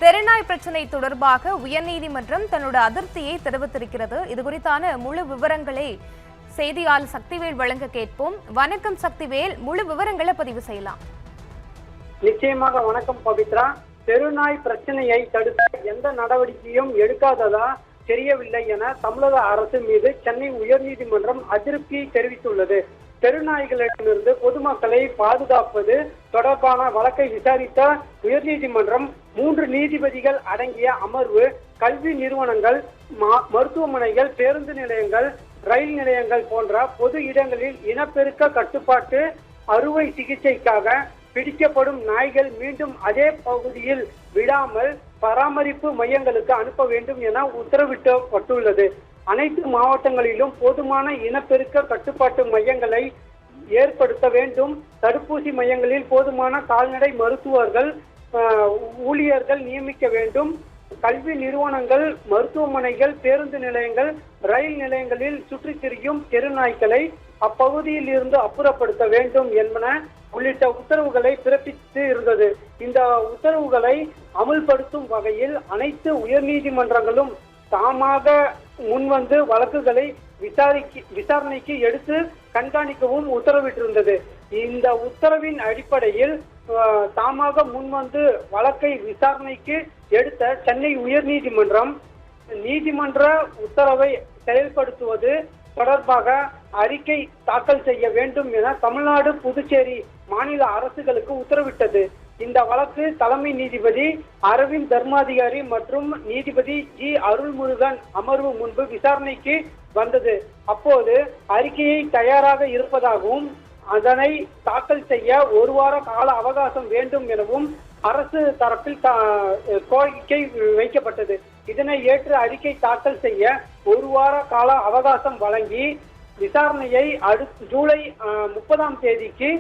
தெருநாய் பிரச்சினை தொடர்பாக உயர்நீதிமன்றம் தன்னோட அதிருப்தியை தெரிவித்திருக்கிறது. இது குறித்தான முழு விவரங்களை செய்தியாளர் சக்திவேல் வழங்க கேட்போம். வணக்கம் சக்திவேல், முழு விவரங்களை பதிவு செய்யலாம். நிச்சயமாக வணக்கம் பவித்ரா. தெருநாய் பிரச்சனையை தடுக்க எந்த நடவடிக்கையும் எடுக்காததா தெரியவில்லை என தமிழக அரசு மீது சென்னை உயர்நீதிமன்றம் அதிருப்தியை தெரிவித்துள்ளது. தெருநாய்களிடமிருந்து பொதுமக்களை பாதுகாப்பது தொடர்பான வழக்கை விசாரித்த உயர்நீதிமன்றம் 3 நீதிபதிகள் அடங்கிய அமர்வு கல்வி நிறுவனங்கள், மருத்துவமனைகள், பேருந்து நிலையங்கள், ரயில் நிலையங்கள் போன்ற பொது இடங்களில் இனப்பெருக்க கட்டுப்பாட்டு அறுவை சிகிச்சைக்காக பிடிக்கப்படும் நாய்கள் மீண்டும் அதே பகுதியில் விடாமல் பராமரிப்பு மையங்களுக்கு அனுப்ப வேண்டும் என உத்தரவிடப்பட்டுள்ளது. அனைத்து மாவட்டங்களிலும் போதுமான இனப்பெருக்க கட்டுப்பாட்டு மையங்களை ஏற்படுத்த வேண்டும். தடுப்பூசி மையங்களில் போதுமான கால்நடை மருத்துவர்கள், ஊழியர்கள் நியமிக்க வேண்டும். கல்வி நிறுவனங்கள், மருத்துவமனைகள், பேருந்து நிலையங்கள், ரயில் நிலையங்களில் சுற்றித் திரியும் தெருநாய்க்களை அப்பகுதியில் இருந்து அப்புறப்படுத்த வேண்டும் என்பன உள்ளிட்ட உத்தரவுகளை பிறப்பித்து இருந்தது. இந்த உத்தரவுகளை அமுல்படுத்தும் வகையில் அனைத்து உயர்நீதிமன்றங்களும் தாமாக முன்வந்து வழக்குகளை விசாரணைக்கு எடுத்து கண்காணிக்கவும் உத்தரவிட்டிருந்தது. இந்த உத்தரவின் அடிப்படையில் தாமாக முன்வந்து வழக்கை விசாரணைக்கு எடுத்த சென்னை உயர்நீதிமன்றம் நீதிமன்ற உத்தரவை செயல்படுத்துவது தொடர்பாக அறிக்கை தாக்கல் செய்ய வேண்டும் என தமிழ்நாடு, புதுச்சேரி மாநில அரசுகளுக்கு உத்தரவிட்டது. இந்த வழக்கு தலைமை நீதிபதி அரவிந்த் தர்மாதிகாரி மற்றும் நீதிபதி ஜி அருள்முருகன் அமர்வு முன்பு விசாரணைக்கு வந்தது. அப்போது அறிக்கையை தயாராக இருப்பதாகவும் அதனை தாக்கல் செய்ய 1 வார கால அவகாசம் வேண்டும் எனவும் அரசு தரப்பில் கோரிக்கை வைக்கப்பட்டது. இதனை ஏற்று அறிக்கை தாக்கல் செய்ய 1 வார கால அவகாசம் வழங்கி விசாரணையை ஜூலை 30ஆம் தேதிக்கு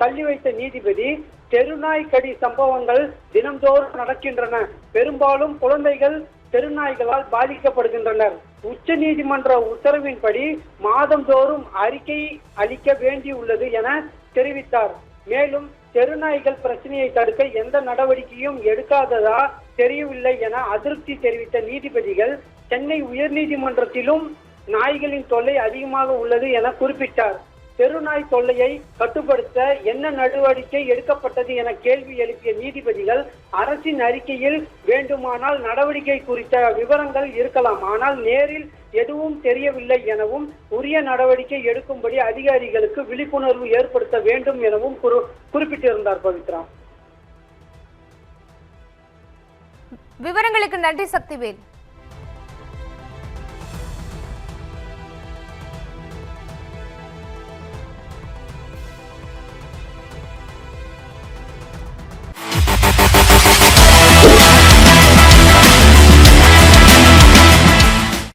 தள்ளி வைத்த நீதிபதி, தெருநாய் கடி சம்பவங்கள் தினந்தோறும் நடக்கின்றன. பெரும்பாலும் குழந்தைகள் தெருநாய்களால் பாதிக்கப்படுகின்றனர். உச்ச நீதிமன்ற உத்தரவின்படி மாதந்தோறும் அறிக்கை அளிக்க வேண்டியுள்ளது என தெரிவித்தார். மேலும் தெருநாய்கள் பிரச்சனையை தடுக்க எந்த நடவடிக்கையும் எடுக்காததா தெரியவில்லை என அதிருப்தி தெரிவித்த நீதிபதிகள், சென்னை உயர்நீதிமன்றத்திலும் நாய்களின் தொல்லை அதிகமாக உள்ளது என குறிப்பிட்டார். தெருநாய் தொல்லையை கட்டுப்படுத்த என்ன நடவடிக்கை எடுக்கப்பட்டது என கேள்வி எழுப்பிய நீதிபதிகள், அரசின் அறிக்கையில் வேண்டுமானால் நடவடிக்கை குறித்த விவரங்கள் இருக்கலாம், ஆனால் நேரில் எதுவும் தெரியவில்லை எனவும் உரிய நடவடிக்கை எடுக்கும்படி அதிகாரிகளுக்கு விழிப்புணர்வு ஏற்படுத்த வேண்டும் எனவும் குறிப்பிட்டிருந்தார். பவித்ரா, விவரங்களுக்கு நன்றி சக்திவேல்.